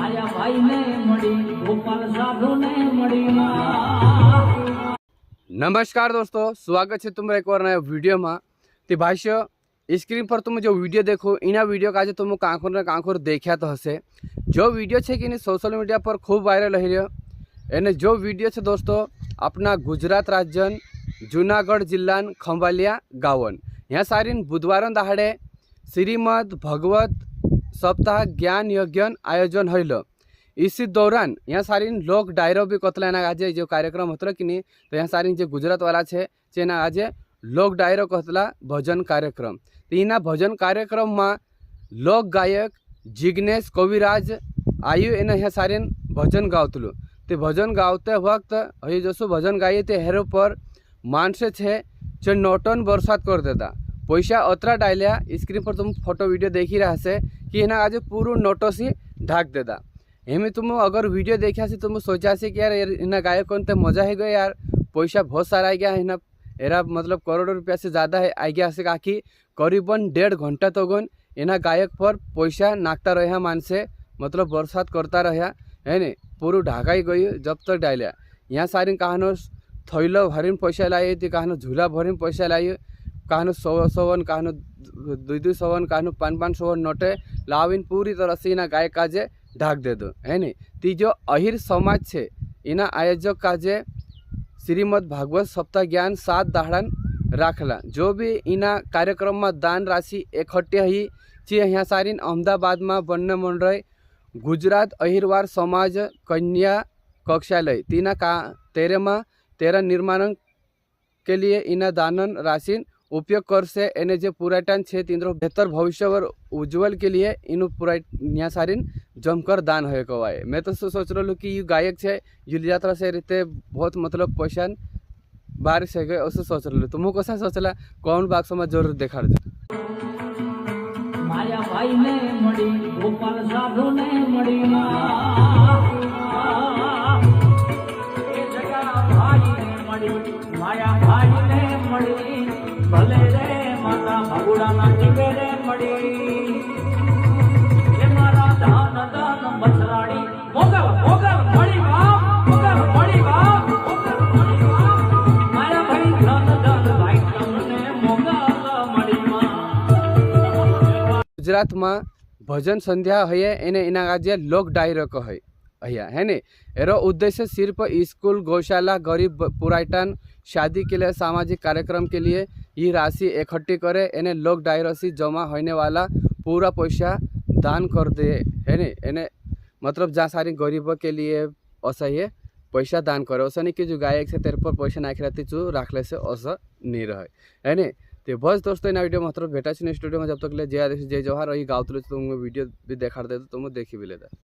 माया भाई ने मड़ी गोपाल साधु ने मड़ी। नमस्कार दोस्तों, स्वागत है तुम्हारा एक और नया वीडियो में। तो भाष्य स्क्रीन पर तुम जो वीडियो देखो इना वीडियो का तुम कांखोर देखा तो हसे जो वीडियो है कि सोशल मीडिया पर खूब वायरल हो रहा एने जो वीडियो है दोस्तों अपना गुजरात राज्य जूनागढ़ जिल्ला खंभालिया गावन यहाँ सारी बुधवार दहाड़े श्रीमद भगवत सप्ताह ज्ञान यज्ञ आयोजन होल। इसी दौरान यहाँ सारी लोक डायरो भी कतला आज जो कार्यक्रम होता कि नहीं, तो यहाँ सारी जो गुजरात वाला है आज लोक डायरो कहतला भजन कार्यक्रम। तो इना भजन कार्यक्रम में लोक गायक जिग्नेश कविराज आयु एने यहाँ सारी भजन गावतलु। तो भजन गावते वक्त हई जसो भजन गाइए तो हेरो पर मानसे छे जो नोटन बरसात कर देता पैसा अतरा डालिया। स्क्रीन पर तुम फोटो वीडियो देखी रहा से कि इना आज पूरा नोटो से ढाक देता। एमें तुम अगर वीडियो देखा से तुम सोचा से कि यार इना गायक कौन तो मजा है गया यार, पैसा बहुत सारा आ गया इना एरा मतलब करोड़ों रुपया से ज़्यादा है आ गया से कि करीबन 1.5 घंटा तक इना गायक पर पैसा नाकता रहा मानसे मतलब बरसात करता रहा है नहीं पूरा ढाका ही गई जब तक डालिया। यहाँ सारी कहानो थैलो भरीन पैसा लाई थी, कहानो झूला भरीन पैसा लाई, कहानो 100 कहानो 200 कहानो 500 नोटे लाविन पूरी तरह से इना गायक काजे ढाक दे दो है नहीं। ती जो अहिर समाज है इना आयोजक काजे श्रीमद भागवत सप्ताह ज्ञान 7 दहाड़न राखला। जो भी इना कार्यक्रम में दान राशि इकट्ठी हुई ची यहाँ सारी अहमदाबाद में बनने मन रहे गुजरात अहिरवार समाज कन्या कक्षालय तीना का तेरह निर्माण के लिए इना दानन राशि उपयोग कर से एने जो पुराटन छे तीनों बेहतर भविष्य और उज्जवल के लिए इन पूरा यहाँ सारी जमकर दान हो कवाए। मैं तो सोच रहा हूँ कि ये गायक है ये यात्रा से रीते बहुत मतलब पैसा बारिश है गए ऐसे सोच रहा तुम कैसा सोचला कौन बाग समाज जरूर देखा दो। माया भाई ने मड़ी गोपाल साधु ने मड़ी। माया भाई ने मड़ी भले रे माता भगुड़ा ना टिके रे मड़ी। ये मारा धान दान बसराड़ी मोगल मोगल मड़ी बाप मोगल मड़ी बाप मोगल मड़ी बाप। माया भाई धान दान भाई तुमने मोगल मड़ी मां। गुजरात में भजन संध्या है एने इना आज लोक डायरो कहे अहिया है ने एरो उद्देश्य सिर्फ स्कूल गौशाला गरीब पुराटन शादी के लिए सामाजिक कार्यक्रम के लिए ये राशि इकट्ठी करे एने लोक डायरो से जमा होने वाला पूरा पैसा दान कर दे है ने एने मतलब जहाँ सारी गरीबों के लिए असह्य पैसा दान करे ऐसा नहीं कि जो गायक से तेरे पर पैसा नाख रहती जो राखले से ऐसा नहीं रहे है ने। तो बस दोस्तों इन वीडियो मतलब भेटा स्टूडियो में जब तक ले जय जय जोहार रही गाँव तुम वीडियो भी देखा दे तो तुम देखी भी लेता।